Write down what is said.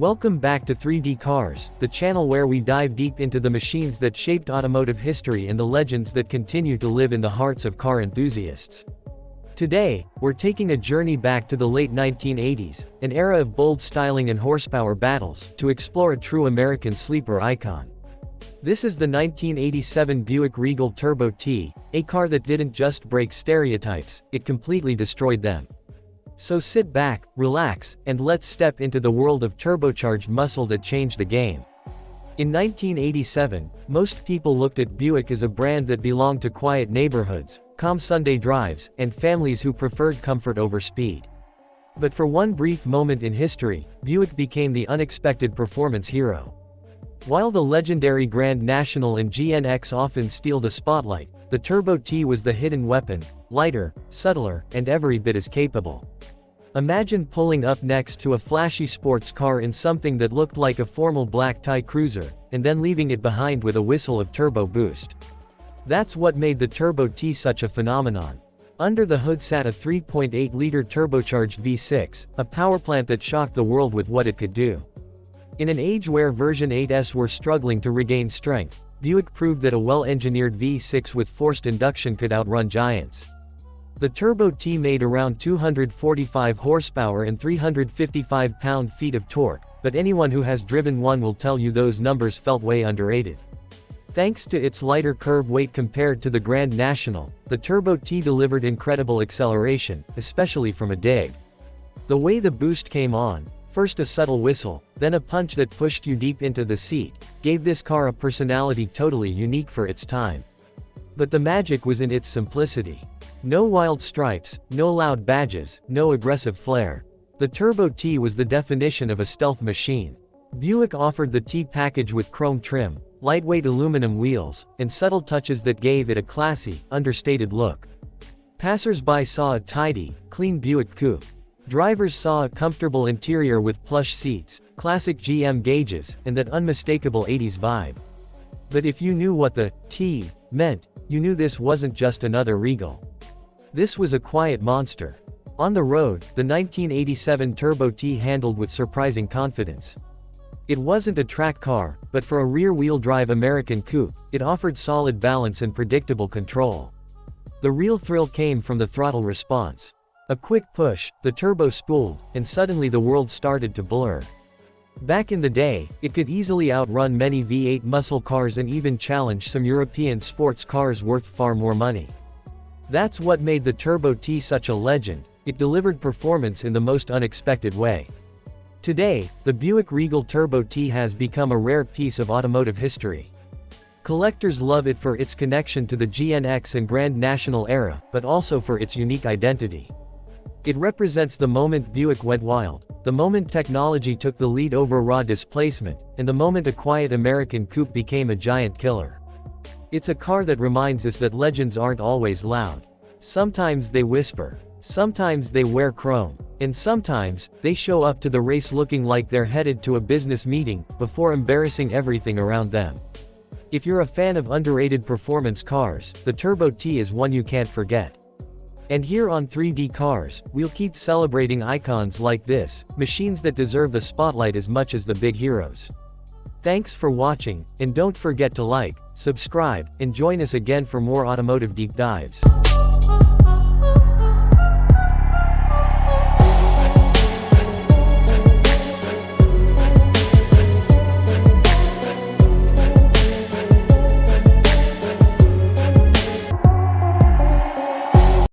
Welcome back to 3D Cars, the channel where we dive deep into the machines that shaped automotive history and the legends that continue to live in the hearts of car enthusiasts. Today, we're taking a journey back to the late 1980s, an era of bold styling and horsepower battles, to explore a true American sleeper icon. This is the 1987 Buick Regal Turbo T, a car that didn't just break stereotypes, it completely destroyed them. So sit back, relax, and let's step into the world of turbocharged muscle that changed the game. In 1987, most people looked at Buick as a brand that belonged to quiet neighborhoods, calm Sunday drives, and families who preferred comfort over speed. But for one brief moment in history, Buick became the unexpected performance hero. While the legendary Grand National and GNX often steal the spotlight, the Turbo T was the hidden weapon, lighter, subtler, and every bit as capable. Imagine pulling up next to a flashy sports car in something that looked like a formal black tie cruiser, and then leaving it behind with a whistle of turbo boost. That's what made the Turbo T such a phenomenon. Under the hood sat a 3.8-liter turbocharged V6, a powerplant that shocked the world with what it could do. In an age where version 8s were struggling to regain strength, Buick proved that a well-engineered V6 with forced induction could outrun giants. The Turbo T made around 245 horsepower and 355 pound-feet of torque, but anyone who has driven one will tell you those numbers felt way underrated. Thanks to its lighter curb weight compared to the Grand National, the Turbo T delivered incredible acceleration, especially from a dig. The way the boost came on, first a subtle whistle, then a punch that pushed you deep into the seat, gave this car a personality totally unique for its time. But the magic was in its simplicity. No wild stripes, no loud badges, no aggressive flair. The Turbo T was the definition of a stealth machine. Buick offered the T package with chrome trim, lightweight aluminum wheels, and subtle touches that gave it a classy, understated look. Passers-by saw a tidy, clean Buick coupe. Drivers saw a comfortable interior with plush seats, classic GM gauges, and that unmistakable 80s vibe. But if you knew what the T meant, you knew this wasn't just another Regal. This was a quiet monster. On the road, the 1987 Turbo T handled with surprising confidence. It wasn't a track car, but for a rear-wheel drive American coupe, it offered solid balance and predictable control. The real thrill came from the throttle response. A quick push, the turbo spooled, and suddenly the world started to blur. Back in the day, it could easily outrun many V8 muscle cars and even challenge some European sports cars worth far more money. That's what made the Turbo T such a legend, it delivered performance in the most unexpected way. Today, the Buick Regal Turbo T has become a rare piece of automotive history. Collectors love it for its connection to the GNX and Grand National era, but also for its unique identity. It represents the moment Buick went wild, the moment technology took the lead over raw displacement, and the moment a quiet American coupe became a giant killer. It's a car that reminds us that legends aren't always loud. Sometimes they whisper, sometimes they wear chrome, and sometimes, they show up to the race looking like they're headed to a business meeting, before embarrassing everything around them. If you're a fan of underrated performance cars, the Turbo T is one you can't forget. And here on 3D Cars, we'll keep celebrating icons like this, machines that deserve the spotlight as much as the big heroes. Thanks for watching, and don't forget to like, subscribe, and join us again for more automotive deep dives.